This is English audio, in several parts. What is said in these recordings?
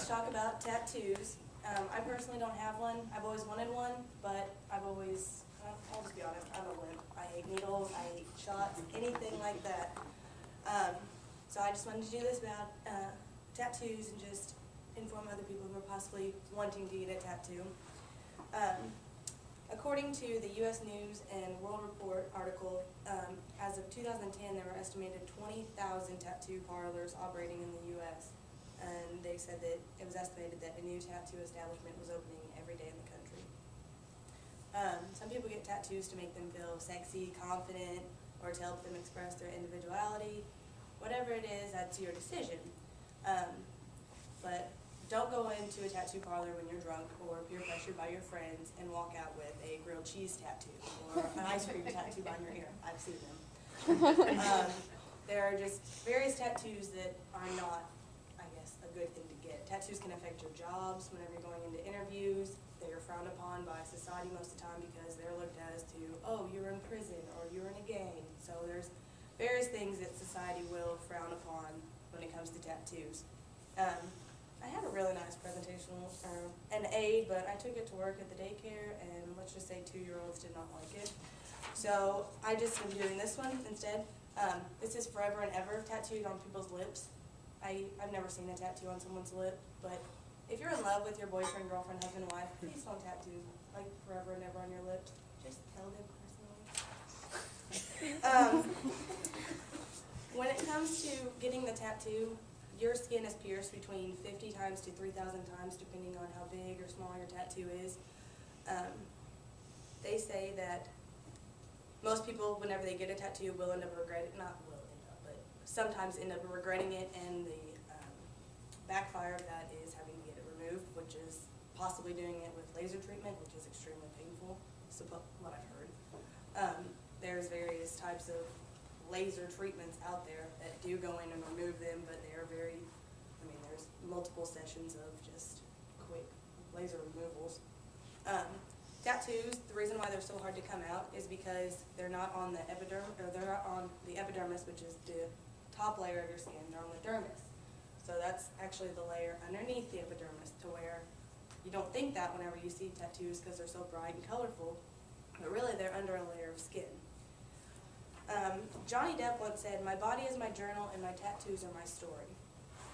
to talk about tattoos. I personally don't have one. I've always wanted one, but I'll just be honest, I'm a wimp. I hate needles, I hate shots, anything like that. So I just wanted to do this about tattoos and just inform other people who are possibly wanting to get a tattoo. According to the U.S. News and World Report article, as of 2010, there were estimated 20,000 tattoo parlors operating in the U.S. And they said that it was estimated that a new tattoo establishment was opening every day in the country. Some people get tattoos to make them feel sexy, confident, or to help them express their individuality. Whatever it is, that's your decision. But don't go into a tattoo parlor when you're drunk or peer pressured by your friends and walk out with a grilled cheese tattoo or an ice cream tattoo on your ear. I've seen them. There are just various tattoos that are not, I guess, a good thing to get. Tattoos can affect your jobs whenever you're going into interviews. They are frowned upon by society most of the time because they're looked at as to, oh, you're in prison or you're in a gang. So there's various things that society will frown upon when it comes to tattoos. I had a really nice presentation, an aid, but I took it to work at the daycare, and let's just say 2-year-olds did not like it. So I just am doing this one instead. This is forever and ever tattooed on people's lips. I've never seen a tattoo on someone's lip, but if you're in love with your boyfriend, girlfriend, husband, wife, please don't tattoo like forever and ever on your lips. Just tell them personally. When it comes to getting the tattoo, your skin is pierced between 50 times to 3,000 times, depending on how big or small your tattoo is. They say that most people, whenever they get a tattoo, will end up regretting, not will end up, but sometimes end up regretting it, and the backfire of that is having to get it removed, which is possibly doing it with laser treatment, which is extremely painful, what I've heard. There's various types of laser treatments out there that do go in and remove them, but they are very, there's multiple sessions of just quick laser removals. Tattoos, the reason why they're so hard to come out is because they're not on the epidermis, or they're not on the epidermis, which is the top layer of your skin. They're on the dermis. So that's actually the layer underneath the epidermis, to where you don't think that whenever you see tattoos because they're so bright and colorful, but really they're under a layer of skin. Johnny Depp once said, "My body is my journal and my tattoos are my story."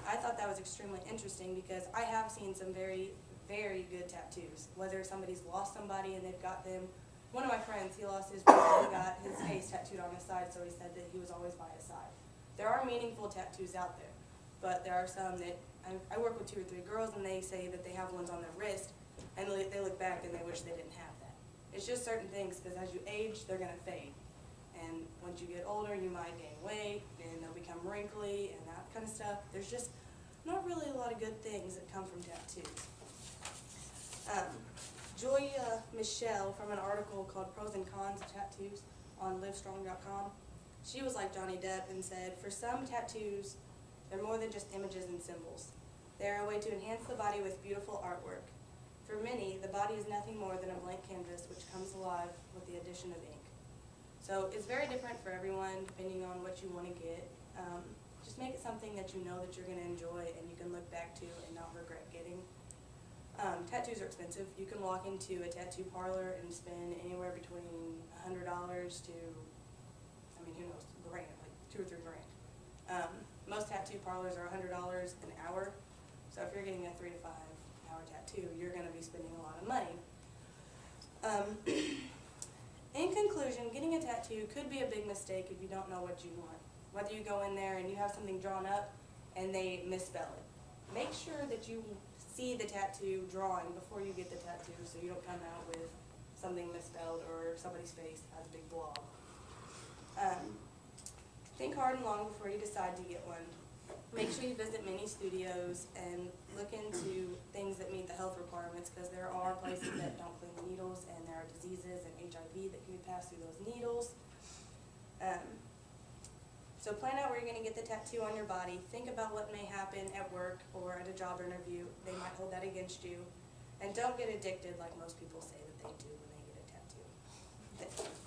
I thought that was extremely interesting because I have seen some very, very good tattoos. Whether somebody's lost somebody and they've got them. One of my friends, he lost his brother and got his face tattooed on his side, so he said that he was always by his side. There are meaningful tattoos out there, but there are some that, I work with 2 or 3 girls and they say that they have ones on their wrist and they look back and they wish they didn't have that. It's just certain things, because as you age, they're going to fade. And once you get older, you might gain weight, and they'll become wrinkly, and that kind of stuff. There's just not really a lot of good things that come from tattoos. Joy Michelle, from an article called Pros and Cons of Tattoos on livestrong.com, she was like Johnny Depp and said, "For some, tattoos, they're more than just images and symbols. They're a way to enhance the body with beautiful artwork. For many, the body is nothing more than a blank canvas which comes alive with the addition of ink." So it's very different for everyone depending on what you want to get. Just make it something that you know that you're going to enjoy and you can look back to and not regret getting. Tattoos are expensive. You can walk into a tattoo parlor and spend anywhere between $100 to, who knows, grand, like $2 or $3 grand. Most tattoo parlors are $100 an hour. So if you're getting a 3 to 5 hour tattoo, you're going to be spending a lot of money. In conclusion, getting a tattoo could be a big mistake if you don't know what you want. Whether you go in there and you have something drawn up and they misspell it. Make sure that you see the tattoo drawing before you get the tattoo, so you don't come out with something misspelled or somebody's face has a big blob. Think hard and long before you decide to get one. Make sure you visit many studios and look into things that meet the health requirements, because there are places that don't clean the needles, and there are diseases and HIV that can be passed through those needles. So plan out where you're going to get the tattoo on your body. Think about what may happen at work or at a job interview. They might hold that against you. And don't get addicted like most people say that they do when they get a tattoo.